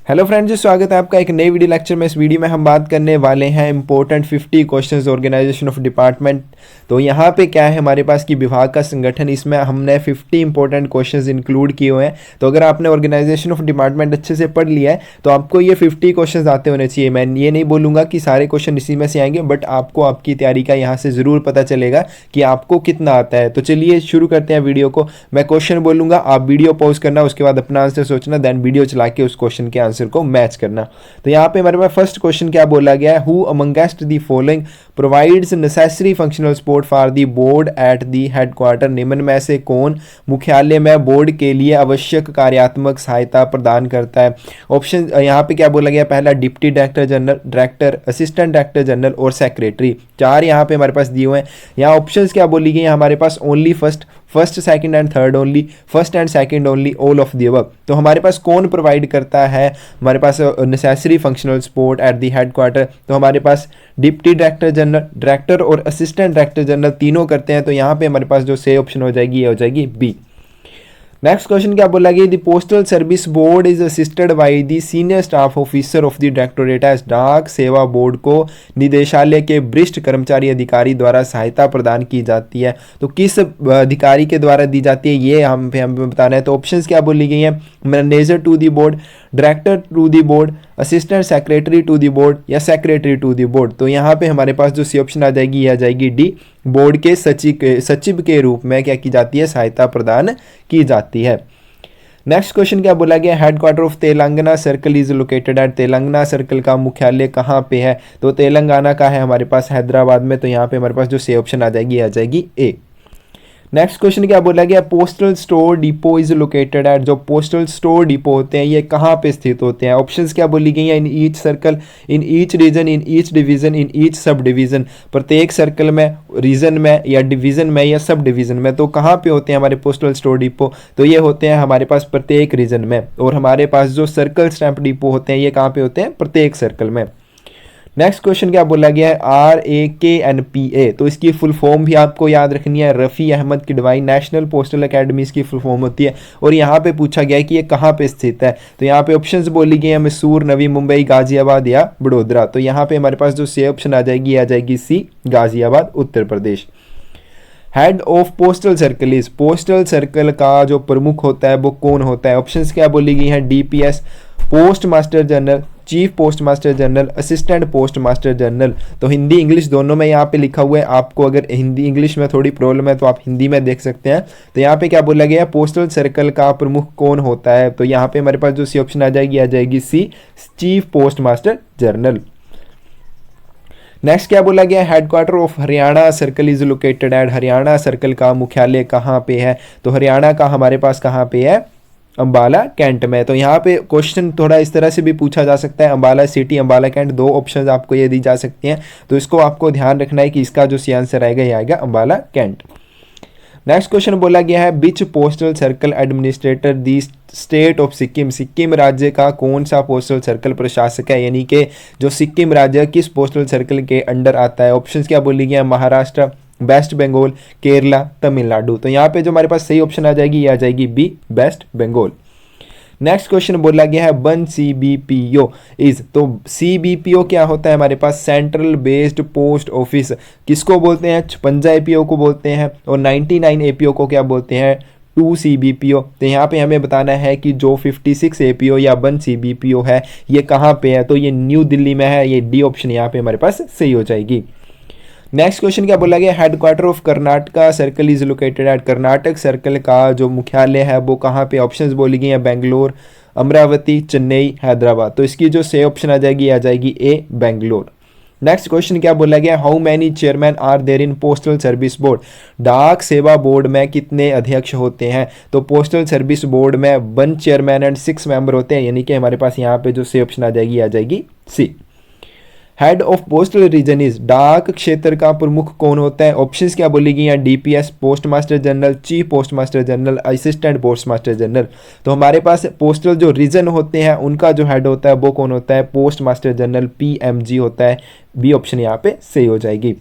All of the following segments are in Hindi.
हेलो फ्रेंड्स, स्वागत है आपका एक नई वीडियो लेक्चर में। इस वीडियो में हम बात करने वाले हैं important 50 questions organisation of department. तो यहाँ पे क्या है हमारे पास कि विभाग का संगठन, इसमें हमने 50 इंपॉर्टेंट क्वेश्चंस इंक्लूड किए हुए हैं। तो अगर आपने ऑर्गेनाइजेशन ऑफ डिपार्टमेंट अच्छे से पढ़ लिया है तो आपको ये 50 क्वेश्चन आते होने चाहिए। मैं ये नहीं बोलूँगा कि सारे क्वेश्चन इसी में से आएंगे, बट आपको आपकी तैयारी का यहाँ से ज़रूर पता चलेगा कि आपको कितना आता है। तो चलिए शुरू करते हैं वीडियो को। मैं क्वेश्चन बोलूँगा, आप वीडियो पॉज करना, उसके बाद अपना आंसर सोचना, देन वीडियो चला के उस क्वेश्चन के आंसर को मैच करना। तो यहाँ पे हमारे पास फर्स्ट क्वेश्चन क्या बोला गया है, who amongst the following provides necessary functional support for the board eight the headquarter. निम्न में से कौन मुख्यालय में बोर्ड के लिए आवश्यक कार्यात्मक सहायता प्रदान करता है। ऑप्शन यहाँ पे क्या बोला गया, पहला deputy director general, director, assistant director general और सेक्रेटरी। चार यहाँ पे हमारे पास दिए हुए हैं। यहाँ ऑप्शंस क्या बोली गई हमारे पास, only first second and third only, first and second only, all of the above. तो हमारे पास कौन प्रोवाइड करता है हमारे पास necessary functional support at the headquarter. तो हमारे पास डिप्टी डायरेक्टर जनरल, डायरेक्टर और असिस्टेंट डायरेक्टर जनरल तीनों करते हैं। तो यहाँ पे हमारे पास जो सही ऑप्शन हो जाएगी ये हो जाएगी बी। नेक्स्ट क्वेश्चन क्या बोला गया, the postal service board is assisted by the senior staff officer of the directorate as. डाक सेवा बोर्ड को निदेशालय के वरिष्ठ कर्मचारी अधिकारी द्वारा सहायता प्रदान की जाती है। तो किस अधिकारी के द्वारा दी जाती है ये हमें बताना है। तो ऑप्शंस क्या बोली गई हैं, manager to the board, director to the board, assistant secretary to the board या सेक्रेटरी टू द बोर्ड। तो यहाँ पे हमारे पास जो सी ऑप्शन आ जाएगी यह आ जाएगी डी, बोर्ड के सचिव के रूप में क्या की जाती है, सहायता प्रदान की जाती है। नेक्स्ट क्वेश्चन क्या बोला गया, headquarter of Telangana circle is located eight. Telangana circle का मुख्यालय कहाँ पे है। तो तेलंगाना का है हमारे पास हैदराबाद में। तो यहाँ पे हमारे पास जो सी ऑप्शन आ जाएगी ए। नेक्स्ट क्वेश्चन क्या बोला गया, postal store depot is located at. जो पोस्टल स्टोर डिपो होते हैं ये कहाँ पे स्थित होते हैं। ऑप्शंस क्या बोली गई हैं, in each circle, in each reason, in each division, in each sub division. प्रत्येक सर्कल में, रीजन में या डिवीजन में या सब डिवीजन में। तो कहाँ पे होते हैं हमारे पोस्टल स्टोर डिपो, तो ये होते हैं हमारे पास प्रत्येक रीजन में। और हमारे पास जो सर्कल स्टैंप डिपो होते हैं ये कहाँ पे होते हैं, प्रत्येक सर्कल में। नेक्स्ट क्वेश्चन क्या बोला गया है, RAKNPA। तो इसकी फुल फॉर्म भी आपको याद रखनी है, Rafi Ahmed Kidwai national postal academy इसकी फुल फॉर्म होती है। और यहाँ पे पूछा गया है कि ये कहाँ पे स्थित है। तो यहाँ पे ऑप्शंस बोली गई है, मैसूर, नवी मुंबई, गाजियाबाद या बड़ोदरा। तो यहाँ पे हमारे पास जो सी ऑप्शन आ जाएगी C, Ghaziabad, Uttar Pradesh. Head of postal circle is. Postal circle का जो प्रमुख होता है वो कौन होता है। ऑप्शंस क्या बोली गई हैं, DPS, post master general, chief postmaster general, assistant post master general. तो हिंदी इंग्लिश दोनों में यहाँ पे लिखा हुआ है। आपको अगर हिंदी इंग्लिश में थोड़ी प्रॉब्लम है तो आप हिंदी में देख सकते हैं। तो यहाँ पे क्या बोला गया है, पोस्टल सर्कल का प्रमुख कौन होता है। तो यहाँ पे हमारे पास जो सी ऑप्शन आ जाएगी C, chief postmaster general. Next क्या बोला गया, headquarter of Haryana circle is located at. Haryana circle का मुख्यालय कहाँ पे है। तो हरियाणा का हमारे पास कहाँ पे है, अंबाला कैंट में। तो यहाँ पे क्वेश्चन थोड़ा इस तरह से भी पूछा जा सकता है, अंबाला सिटी, अंबाला कैंट, दो ऑप्शंस आपको ये दी जा सकती हैं। तो इसको आपको ध्यान रखना है कि इसका जो सी आंसर आएगा ये आएगा अंबाला कैंट। नेक्स्ट क्वेश्चन बोला गया है, which postal circle administrator the state of Sikkim. Sikkim राज्य का कौन सा पोस्टल सर्कल प्रशासक है, यानी कि जो सिक्किम राज्य किस पोस्टल सर्कल के अंडर आता है। ऑप्शंस क्या बोली गई है, महाराष्ट्र, वेस्ट बंगाल, केरला, तमिलनाडु। तो यहाँ पे जो हमारे पास सही ऑप्शन आ जाएगी ये आ जाएगी B, West Bengal. Next question बोला गया है, 1 CBPO इज। तो CBPO क्या होता है हमारे पास, सेंट्रल बेस्ड पोस्ट ऑफिस। किसको बोलते हैं, 56 APO को बोलते हैं। और 99 APO को क्या बोलते हैं, 2 CBPO। तो यहाँ पे हमें बताना है कि जो 56 APO या 1 CBPO है ये कहाँ पे है। तो ये न्यू दिल्ली में है। ये डी ऑप्शन यहाँ पे हमारे पास सही हो जाएगी। नेक्स्ट क्वेश्चन क्या बोला गया, headquarter of Karnataka circle is located eight. Karnataka circle का जो मुख्यालय है वो कहाँ पे। ऑप्शंस बोली गई हैं, बेंगलोर, अमरावती, चेन्नई, हैदराबाद। तो इसकी जो सही ऑप्शन आ जाएगी ए, बेंगलोर। नेक्स्ट क्वेश्चन क्या बोला गया, how many chairman are there in postal service board. डाक सेवा बोर्ड में कितने अध्यक्ष होते हैं। तो पोस्टल सर्विस बोर्ड में 1 चेयरमैन एंड 6 मेंबर होते हैं, यानी कि हमारे पास यहाँ पे जो सही ऑप्शन आ जाएगी C. Head of postal region is. डाक क्षेत्र का प्रमुख कौन होता है। ऑप्शंस क्या बोली गई हैं, DPS, post master general, chief postmaster general, assistant post master general. तो हमारे पास पोस्टल जो रीजन होते हैं उनका जो हेड होता है वो कौन होता है, पोस्ट मास्टर जनरल, PMG होता है। बी ऑप्शन यहाँ पे सही हो जाएगी।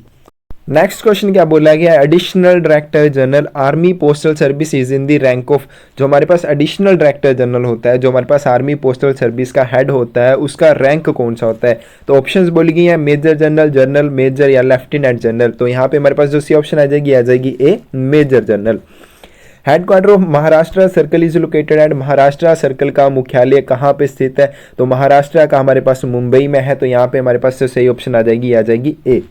नेक्स्ट क्वेश्चन क्या बोला गया है, additional director general army postal service is in the rank of, जो हमारे पास एडिशनल डायरेक्टर जनरल होता है, जो हमारे पास आर्मी पोस्टल सर्विस का हेड होता है, उसका रैंक कौन सा होता है। तो ऑप्शंस बोली गई हैं मेजर जनरल, जनरल मेजर या लेफ्टिनेंट जनरल। तो यहाँ पे हमारे पास जो सी ऑप्शन आ जाएगी A major general. Headquarter of Maharashtra circle is located at, Maharashtra circle का मुख्यालय कहाँ पे स्थित है। तो महाराष्ट्र का हमारे पास मुंबई में है, तो यहाँ पे हमारे पास सही ऑप्शन आ जाएगी ए।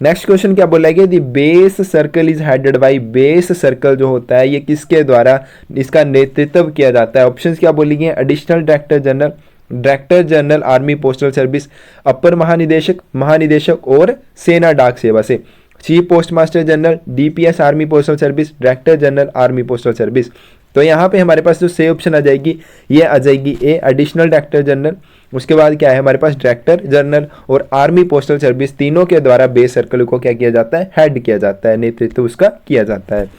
नेक्स्ट क्वेश्चन क्या बोला गया, the base circle is headed by, base circle जो होता है ये किसके द्वारा इसका नेतृत्व किया जाता है। ऑप्शंस क्या बोली गई, additional director general, director general army postal service, अपर महानिदेशक, महानिदेशक और सेना डाक सेवा से, chief postmaster general, DPS army postal service, director general army postal service. तो यहाँ पे हमारे पास जो सही ऑप्शन आ जाएगी ये आ जाएगी ए एडिशनल डायरेक्टर जनरल। उसके बाद क्या है हमारे पास डायरेक्टर जनरल और आर्मी पोस्टल सर्विस, तीनों के द्वारा बेस सर्कल को क्या किया जाता है, हेड किया जाता है, नेतृत्व उसका किया जाता है।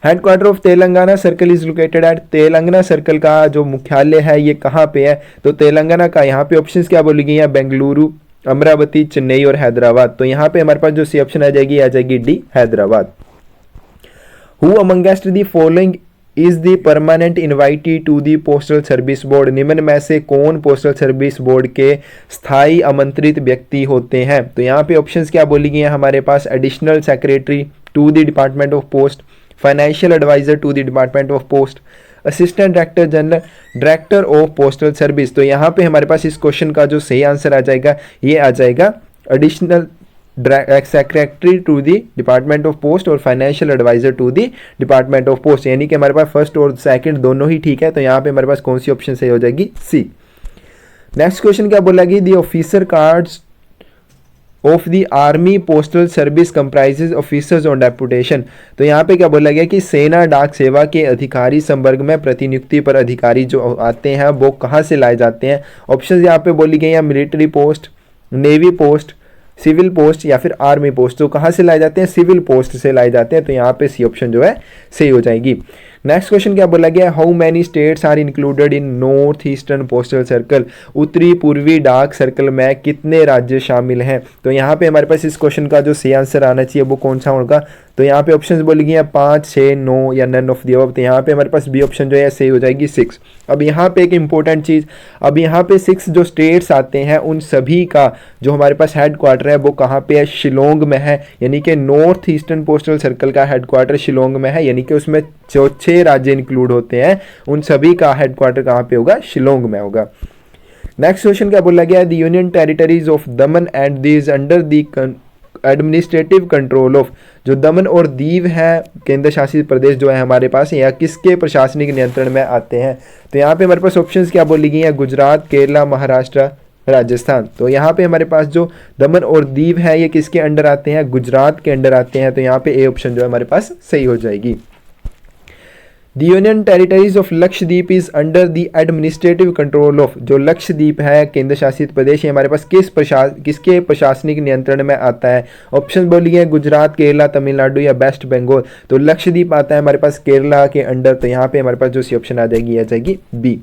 Headquarter of Telangana circle is located eight, Telangana circle का जो मुख्यालय है ये कहाँ पे है। तो तेलंगाना का यहाँ पे ऑप्शंस क्या बोली गई है, बेंगलुरु, अमरावती, चेन्नई और हैदराबाद। तो यहाँ पे हमारे पास जो सी ऑप्शन आ जाएगी D Hyderabad. Who amongst the following is the permanent invitee to the postal service board, निम्न में से कौन पोस्टल सर्विस बोर्ड के स्थायी आमंत्रित व्यक्ति होते हैं। तो यहाँ पे ऑप्शंस क्या बोली गई हैं हमारे पास, additional secretary to the department of post, financial adviser to the department of post, assistant director general, director of postal service. तो यहाँ पे हमारे पास इस क्वेश्चन का जो सही आंसर आ जाएगा ये आ जाएगा additional secretary to the department of post और financial adviser to the department of post, यानी कि हमारे पास फर्स्ट और सेकंड दोनों ही ठीक है। तो यहाँ पे हमारे पास कौन सी ऑप्शन सही हो जाएगी, सी। नेक्स्ट क्वेश्चन क्या बोला गया, the officer cards of the army postal service comprises officers on deputation. तो यहाँ पे क्या बोला गया कि सेना डाक सेवा के अधिकारी संवर्ग में प्रतिनियुक्ति पर अधिकारी जो आते हैं वो कहाँ से लाए जाते हैं। ऑप्शन यहाँ पे बोली गई है military post, navy post, civil post या फिर आर्मी पोस्ट। तो कहाँ से लाए जाते हैं, सिविल पोस्ट से लाए जाते हैं। तो यहाँ पे सी ऑप्शन जो है सही हो जाएगी। नेक्स्ट क्वेश्चन क्या बोला गया, how many states are included in north eastern postal circle, उत्तरी पूर्वी डाक सर्कल में कितने राज्य शामिल हैं। तो यहाँ पे हमारे पास इस क्वेश्चन का जो सही आंसर आना चाहिए वो कौन सा होगा। तो यहाँ पे ऑप्शंस बोली गई हैं 5, 6, 9 या नन ऑफ द अबव। तो यहाँ पे हमारे पास बी ऑप्शन जो है सही हो जाएगी 6। अब यहाँ पे एक इंपॉर्टेंट चीज़, अब यहाँ पे 6 जो स्टेट्स आते हैं उन सभी का जो हमारे पास हेड क्वार्टर है वो कहाँ पे है, शिलोंग में है। यानी कि नॉर्थ ईस्टर्न पोस्टल सर्कल का हेड क्वार्टर शिलोंग में है, यानी कि उसमें जो 6 राज्य इंक्लूड होते हैं उन सभी का हेड क्वार्टर कहाँ पे होगा, शिलोंग में होगा। नेक्स्ट क्वेश्चन क्या बोला गया, the union territories of Daman and Diu under the administrative control of, जो दमन और दीव है केंद्र शासित प्रदेश जो है हमारे पास, या किसके प्रशासनिक नियंत्रण में आते हैं। तो यहाँ पे हमारे पास ऑप्शंस क्या बोली गई हैं, गुजरात, केरला, महाराष्ट्र, राजस्थान। तो यहाँ पे हमारे पास जो दमन और दीव है ये किसके अंडर आते हैं, गुजरात के अंडर आते हैं। तो यहाँ पे ए ऑप्शन जो है हमारे पास सही हो जाएगी। The union territories of Lakshadweep is under the administrative control of, जो लक्षद्वीप है केंद्र शासित प्रदेश है हमारे पास किसके प्रशासनिक नियंत्रण में आता है। ऑप्शन बोली है गुजरात, केरला, तमिलनाडु या वेस्ट बंगाल। तो लक्षद्वीप आता है हमारे पास केरला के अंडर। तो यहाँ पे हमारे पास जो सी ऑप्शन आ जाएगी बी।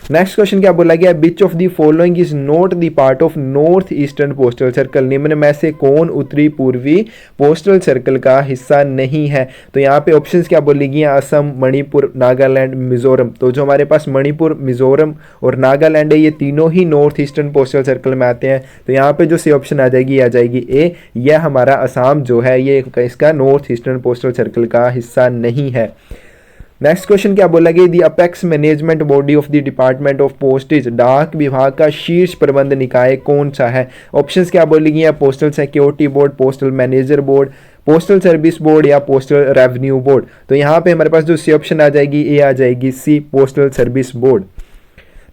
नेक्स्ट क्वेश्चन क्या बोला गया, विच of the following is not the part of north eastern postal circle, निम्न में से कौन उत्तरी पूर्वी पोस्टल सर्कल का हिस्सा नहीं है। तो यहाँ पे ऑप्शंस क्या बोली गई, असम, मणिपुर, नागालैंड, मिजोरम। तो जो हमारे पास मणिपुर, मिजोरम और नागालैंड है ये तीनों ही नॉर्थ ईस्टर्न पोस्टल सर्कल में आते हैं। तो यहाँ पे जो सी ऑप्शन आ जाएगी ए, यह हमारा असम जो है ये इसका नॉर्थ ईस्टर्न पोस्टल सर्कल का हिस्सा नहीं है। नेक्स्ट क्वेश्चन क्या बोला गया, the apex management body of the department of postage, डाक विभाग का शीर्ष प्रबंध निकाय कौन सा है। ऑप्शंस क्या बोली गई है, postal security board, postal manager board, postal service board या पोस्टल रेवेन्यू बोर्ड। तो यहाँ पे हमारे पास जो सी ऑप्शन आ जाएगी ए आ जाएगी C, postal service board.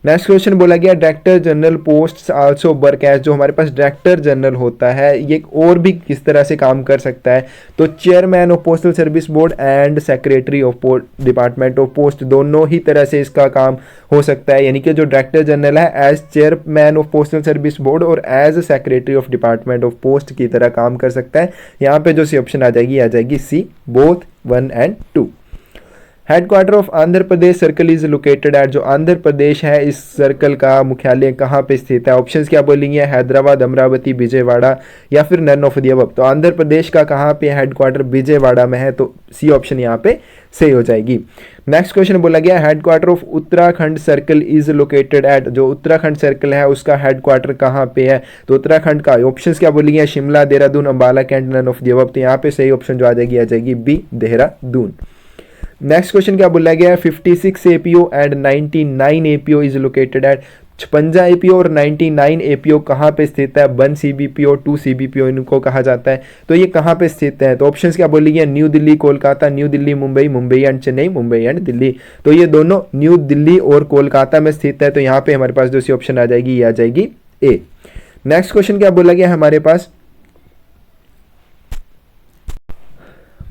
Next question बोला गया, director general post also work as, जो हमारे पास डायरेक्टर जनरल होता है ये और भी किस तरह से काम कर सकता है। तो chairman of postal service board and secretary of department of post, दोनों ही तरह से इसका काम हो सकता है। यानी कि जो डायरेक्टर जनरल है as chairman of postal service board और as secretary of department of post की तरह काम कर सकता है। यहाँ पे जो सी ऑप्शन आ जाएगी C, both 1 and 2। Headquarter of Andhra Pradesh circle is located at, जो आंध्र प्रदेश है इस सर्कल का मुख्यालय कहाँ पे स्थित है? ऑप्शंस क्या बोलेंगे? हैदराबाद, अमरावती, विजयवाड़ा या फिर नन ऑफ द अबव। तो आंध्र प्रदेश का कहाँ पे हेडक्वार्टर? विजयवाड़ा में है, तो सी ऑप्शन यहाँ पे सही हो जाएगी। नेक्स्ट क्वेश्चन बोला गया headquarter of Uttarakhand circle is located at, जो उत्तराखंड सर्कल है उसका हेडक्वार्टर कहाँ पे है? तो उत्तराखंड का ऑप्शंस क्या बोलेंगे? Shimla, Dehradun, Ambala, cantt, none of the above. तो यहाँ पे सही ऑप्शन जो आ जाएगी बी, देहरादून। नेक्स्ट क्वेश्चन क्या बोला गया है? 56 APO and 99 APO is located eight, 56 APO और 99 एपीओ कहाँ पे स्थित है? 1 सीबीपीओ, 2 सीबीपीओ इनको कहा जाता है। तो ये कहाँ पे स्थित है? तो ऑप्शंस क्या बोलेंगे? New Delhi, Kolkata, new Delhi, Mumbai, Mumbai and Chennai, Mumbai and Delhi. तो ये दोनों न्यू दिल्ली और कोलकाता में स्थित है। तो यहाँ पे हमारे पास जो सी ऑप्शन आ जाएगी ये आ जाएगी ए। नेक्स्ट क्वेश्चन क्या बोला गया हमारे पास?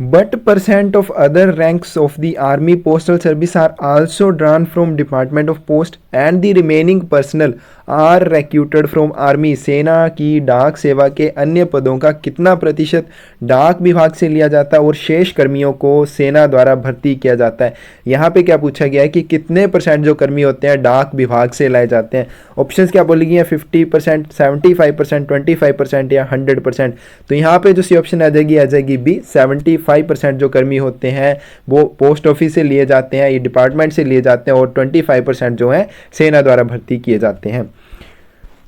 But percent of other ranks of the army postal service are also drawn from Department of Post and the remaining personnel are recruited from army। सेना की डाक सेवा के अन्य पदों का कितना प्रतिशत डाक विभाग से लिया जाता है और शेष कर्मियों को सेना द्वारा भर्ती किया जाता है? यहाँ पे क्या पूछा गया है कि कितने परसेंट जो कर्मी होते हैं डाक विभाग से लाए जाते हैं? ऑप्शंस क्या बोलेगी? 50%, 75%, 25% या 100%। तो यहाँ पे जो सी ऑप्शन आ जाएगी बी, 75% जो कर्मी होते हैं वो पोस्ट ऑफिस से लिए जाते हैं, ये डिपार्टमेंट से लिए जाते हैं, और 25% जो है सेना द्वारा भर्ती किए जाते हैं।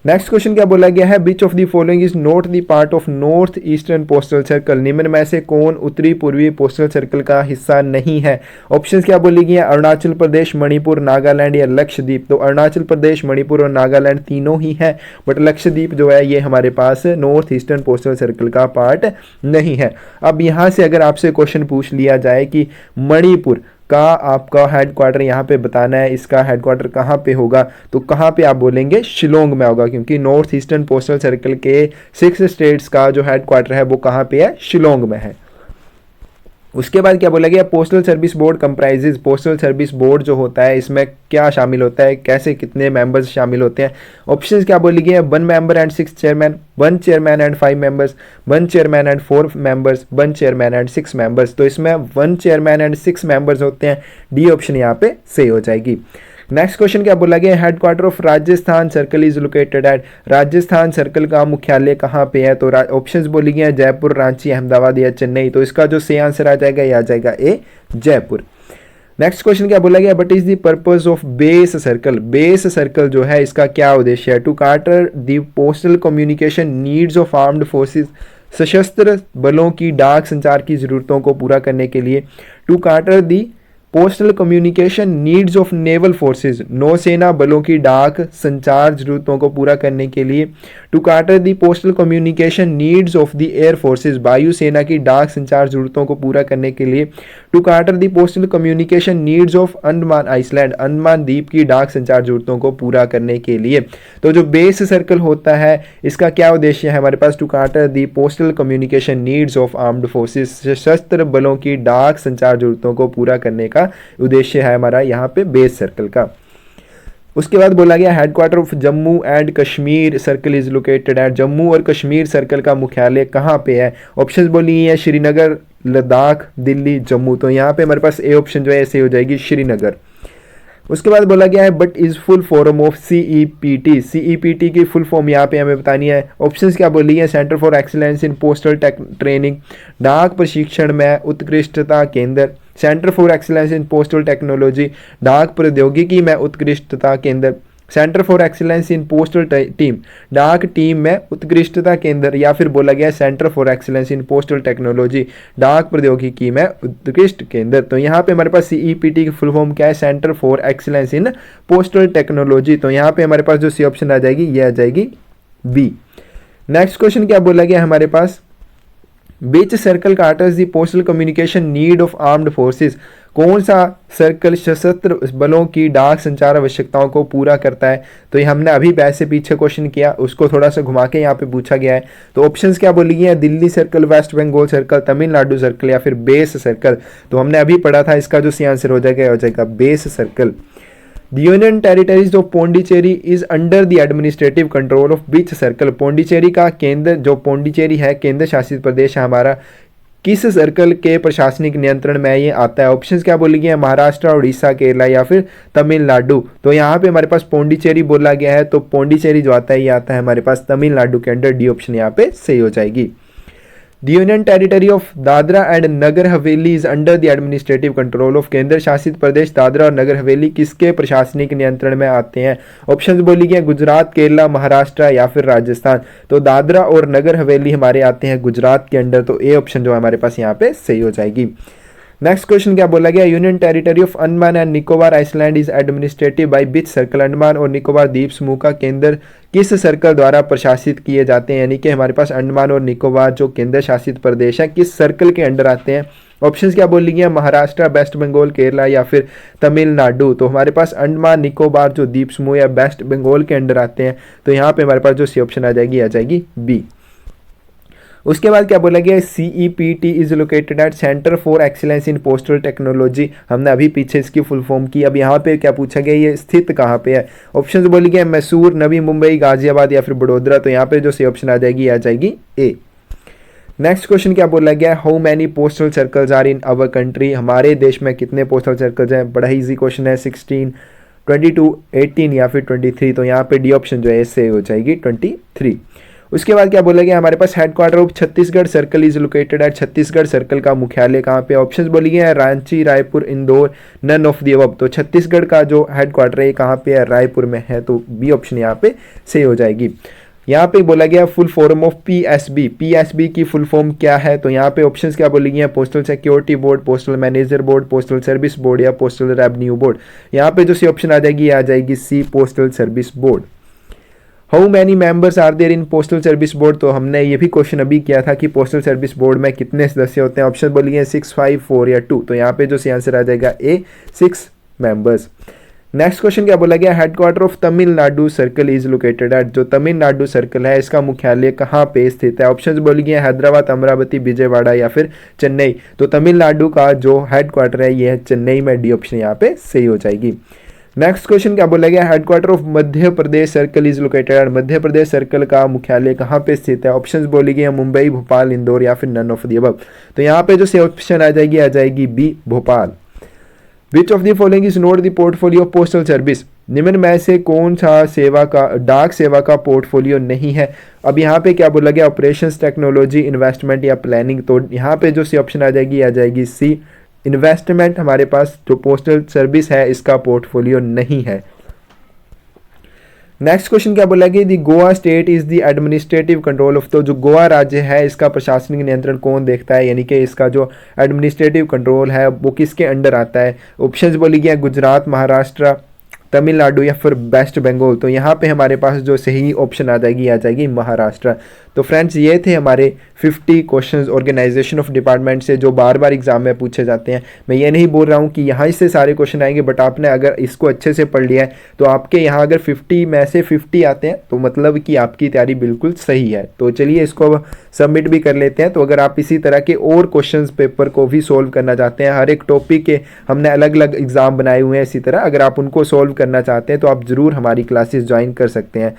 नेक्स्ट क्वेश्चन क्या बोला गया है? विच of the following is not the part of north eastern postal circle, निम्न में से कौन उत्तरी पूर्वी पोस्टल सर्कल का हिस्सा नहीं है? ऑप्शंस क्या बोली गई है? अरुणाचल प्रदेश, मणिपुर, नागालैंड या लक्षद्वीप। तो अरुणाचल प्रदेश, मणिपुर और नागालैंड तीनों ही है, बट लक्षद्वीप जो है ये हमारे पास नॉर्थ ईस्टर्न पोस्टल सर्कल का पार्ट नहीं है। अब यहाँ से अगर आपसे क्वेश्चन पूछ लिया जाए कि मणिपुर का आपका हेडक्वार्टर यहाँ पे बताना है, इसका हेडक्वार्टर कहाँ पे होगा, तो कहाँ पे आप बोलेंगे? शिलोंग में होगा, क्योंकि नॉर्थ ईस्टर्न पोस्टल सर्कल के 6 स्टेट्स का जो हेडक्वार्टर है वो कहाँ पे है? शिलोंग में है। उसके बाद क्या बोला गया? Postal service board comprises, postal service board जो होता है इसमें क्या शामिल होता है, कैसे कितने मेंबर्स शामिल होते हैं? ऑप्शंस क्या बोली गई है? 1 member and 6 chairman, 1 chairman and 5 members, 1 chairman and 4 members, 1 chairman and 6 members. तो इसमें 1 चेयरमैन एंड 6 मेंबर्स होते हैं, डी ऑप्शन यहाँ पे सही हो जाएगी। नेक्स्ट क्वेश्चन क्या बोला गया? Headquarter of Rajasthan circle is located eight, Rajasthan circle का मुख्यालय कहाँ पे है? तो ऑप्शंस बोली गई हैं जयपुर, रांची, अहमदाबाद या चेन्नई। तो इसका जो सही आंसर आ जाएगा ये आ जाएगा ए, जयपुर। नेक्स्ट क्वेश्चन क्या बोला गया? But is the purpose of base circle, base circle जो है इसका क्या उद्देश्य है? To cater the postal communication needs of armed forces, सशस्त्र बलों की डाक संचार की जरूरतों को पूरा करने के लिए। To cater the postal communication needs of naval forces, नौसेना बलों की डाक संचार जरूरतों को पूरा करने के लिए। To cater the postal communication needs of the air forces, वायुसेना की डाक संचार जरूरतों को पूरा करने के लिए। To cater the postal communication needs of Andaman island, Andaman द्वीप की डाक संचार जरूरतों को पूरा करने के लिए। तो जो बेस सर्कल होता है इसका क्या उद्देश्य है हमारे पास? To cater the postal communication needs of armed forces, सशस्त्र बलों की डाक संचार जरूरतों को पूरा करने का उद्देश्य है हमारा यहाँ पे बेस सर्कल का। उसके बाद बोला गया headquarter of Jammu and Kashmir circle is located eight, Jammu और कश्मीर सर्कल का मुख्यालय कहाँ पे है? ऑप्शंस बोली है श्रीनगर, लद्दाख, दिल्ली, जम्मू। तो यहाँ पे हमारे पास ए ऑप्शन जो है ऐसे हो जाएगी श्रीनगर। उसके बाद बोला गया है but is full form of CEPT, CEPT की फुल फॉर्म यहाँ पे हमें बतानी है। ऑप्शंस क्या बोली है? Centre for excellence in postal training, डाक प्रशिक्षण में उत्कृष्टता केंद्र, centre for excellence in postal technology, डाक प्रौद्योगिकी में उत्कृष्टता केंद्र, centre for excellence in postal team, डाक टीम में उत्कृष्टता केंद्र, या फिर बोला गया centre for excellence in postal technology, डाक प्रौद्योगिकी में उत्कृष्ट केंद्र। तो यहाँ पे हमारे पास सीईपीटी की फुल फॉर्म क्या है? Centre for excellence in postal technology. तो यहाँ पे हमारे पास जो सी ऑप्शन आ जाएगी ये आ जाएगी बी। नेक्स्ट क्वेश्चन क्या बोला गया हमारे पास? Which circle caters the postal communication need of armed forces, कौन सा सर्कल सशस्त्र बलों की डाक संचार आवश्यकताओं को पूरा करता है? तो ये हमने अभी वैसे पीछे क्वेश्चन किया, उसको थोड़ा सा घुमा के यहाँ पे पूछा गया है। तो ऑप्शंस क्या बोली गई है? Delhi circle, West Bengal circle, Tamil Nadu circle या फिर बेस सर्कल। तो हमने अभी पढ़ा था, इसका जो सी आंसर हो जाएगा base circle. The Union Territories of Pondicherry is under the administrative control of which circle? Pondicherry का केंद्र, जो पौंडीचेरी है केंद्र शासित प्रदेश है हमारा, किस सर्कल के प्रशासनिक नियंत्रण में ये आता है? ऑप्शंस क्या बोली गई है? महाराष्ट्र, उड़ीसा, केरला या फिर तमिलनाडु। तो यहाँ पे हमारे पास पौंडीचेरी बोला गया है, तो पौंडीचेरी जो आता है ये आता है हमारे पास तमिलनाडु के अंडर। डी ऑप्शन यहाँ पे सही हो जाएगी। The union territory of Dadra and Nagar Haveli is under the administrative control of. केंद्र शासित प्रदेश दादरा और नगर हवेली किसके प्रशासनिक नियंत्रण में आते हैं? ऑप्शंस बोली गई गुजरात, केरला, महाराष्ट्र या फिर राजस्थान। तो दादरा और नगर हवेली हमारे आते हैं गुजरात के अंडर, तो ए ऑप्शन जो है हमारे पास यहाँ पे सही हो जाएगी। नेक्स्ट क्वेश्चन क्या बोला गया? Union territory of Andaman and Nicobar island is administrative by which circle. Andaman और निकोबार द्वीप समूह का केंद्र किस सर्कल द्वारा प्रशासित किए जाते हैं? यानी कि हमारे पास अंडमान और निकोबार जो केंद्र शासित प्रदेश है किस सर्कल के अंडर आते हैं? ऑप्शंस क्या बोल ली गई? महाराष्ट्र, वेस्ट बंगाल, केरला या फिर तमिलनाडु। तो हमारे पास अंडमान निकोबार जो द्वीप समूह या वेस्ट बंगाल के अंडर आते हैं, तो यहाँ पे हमारे पास जो सी ऑप्शन आ जाएगी बी। उसके बाद क्या बोला गया? CEPT is located at centre for excellence in postal technology. हमने अभी पीछे इसकी फुल फॉर्म की। अब यहाँ पे क्या पूछा गया? ये स्थित कहाँ पे है? ऑप्शन बोली गए मैसूर, नवी मुंबई, गाजियाबाद या फिर बड़ोदरा। तो यहाँ पे जो सी ऑप्शन आ जाएगी ए। नेक्स्ट क्वेश्चन क्या बोला गया? How many postal circles are in our country. हमारे देश में कितने पोस्टल सर्कल्स हैं? बड़ा इजी क्वेश्चन है। 16, 22, 18 या फिर 23। तो यहाँ पे डी ऑप्शन जो है इससे हो जाएगी 23। उसके बाद क्या बोला गया? हमारे पास headquarter of Chhattisgarh circle is located at. Chhattisgarh circle का मुख्यालय कहाँ पे? ऑप्शंस बोली गई है Ranchi, Raipur, Indore, none of the above. तो छत्तीसगढ़ का जो हेडक्वार्टर है कहाँ पे है? रायपुर में है, तो बी ऑप्शन यहाँ पे सही हो जाएगी। यहाँ पे बोला गया full form of PSB। PSB की फुल फॉर्म क्या है? तो यहाँ पे ऑप्शंस क्या बोली गई है? Postal security board, postal manager board, postal service board या पोस्टल रेवेन्यू बोर्ड। यहाँ पे जो सी ऑप्शन आ जाएगी C, postal service board. How many members are there in postal service board. तो हमने ये भी क्वेश्चन अभी किया था कि पोस्टल सर्विस बोर्ड में कितने सदस्य होते हैं। ऑप्शन बोलिए 6, 5, 4 या 2। तो यहाँ पे जो सी आंसर आ जाएगा ए, 6 मेंबर्स। नेक्स्ट क्वेश्चन क्या बोला गया? Headquarter of Tamil Nadu circle is located at. जो तमिलनाडु सर्कल है इसका मुख्यालय कहाँ पे स्थित है? ऑप्शन बोली गए हैदराबाद, अमरावती, विजयवाड़ा या फिर चेन्नई। तो तमिलनाडु का जो हेडक्वार्टर है ये है चेन्नई में। डी ऑप्शन यहाँ पे सही हो जाएगी। नेक्स्ट क्वेश्चन क्या बोला गया? Headquarter of Madhya Pradesh circle is located. Madhya Pradesh circle का मुख्यालय कहाँ पे स्थित है? ऑप्शंस बोली गई मुंबई, भोपाल, इंदौर या फिर नन ऑफ द अबव। तो यहाँ पे जो ऑप्शन आ जाएगी B, Bhopal. Which of the following is not the portfolio of postal service. निम्न में से कौन सा डाक सेवा का पोर्टफोलियो नहीं है? अब यहाँ पे क्या बोला गया? ऑपरेशंस, टेक्नोलॉजी, इन्वेस्टमेंट या प्लानिंग। तो यहाँ पे जो सी ऑप्शन आ जाएगी सी, इन्वेस्टमेंट हमारे पास जो पोस्टल सर्विस है इसका पोर्टफोलियो नहीं है। नेक्स्ट क्वेश्चन क्या बोला गया? The Goa state is the administrative control of. तो जो गोवा राज्य है इसका प्रशासनिक नियंत्रण कौन देखता है? यानी कि इसका जो एडमिनिस्ट्रेटिव कंट्रोल है वो किसके अंडर आता है? ऑप्शंस बोली गया गुजरात, महाराष्ट्र, तमिलनाडु या फिर वेस्ट बंगाल। तो यहाँ पे हमारे पास जो सही ऑप्शन आ जाएगी महाराष्ट्र। तो फ्रेंड्स ये थे हमारे 50 क्वेश्चंस ऑर्गेनाइजेशन ऑफ डिपार्टमेंट से जो बार बार एग्जाम में पूछे जाते हैं। मैं ये नहीं बोल रहा हूँ कि यहाँ से सारे क्वेश्चन आएंगे, बट आपने अगर इसको अच्छे से पढ़ लिया है तो आपके यहाँ अगर 50 में से 50 आते हैं तो मतलब कि आपकी तैयारी बिल्कुल सही है। तो चलिए इसको सबमिट भी कर लेते हैं। तो अगर आप इसी तरह के और क्वेश्चंस पेपर को भी सोल्व करना चाहते हैं, हर एक टॉपिक के हमने अलग अलग एग्जाम बनाए हुए हैं, इसी तरह अगर आप उनको सोल्व करना चाहते हैं तो आप ज़रूर हमारी क्लासेस ज्वाइन कर सकते हैं।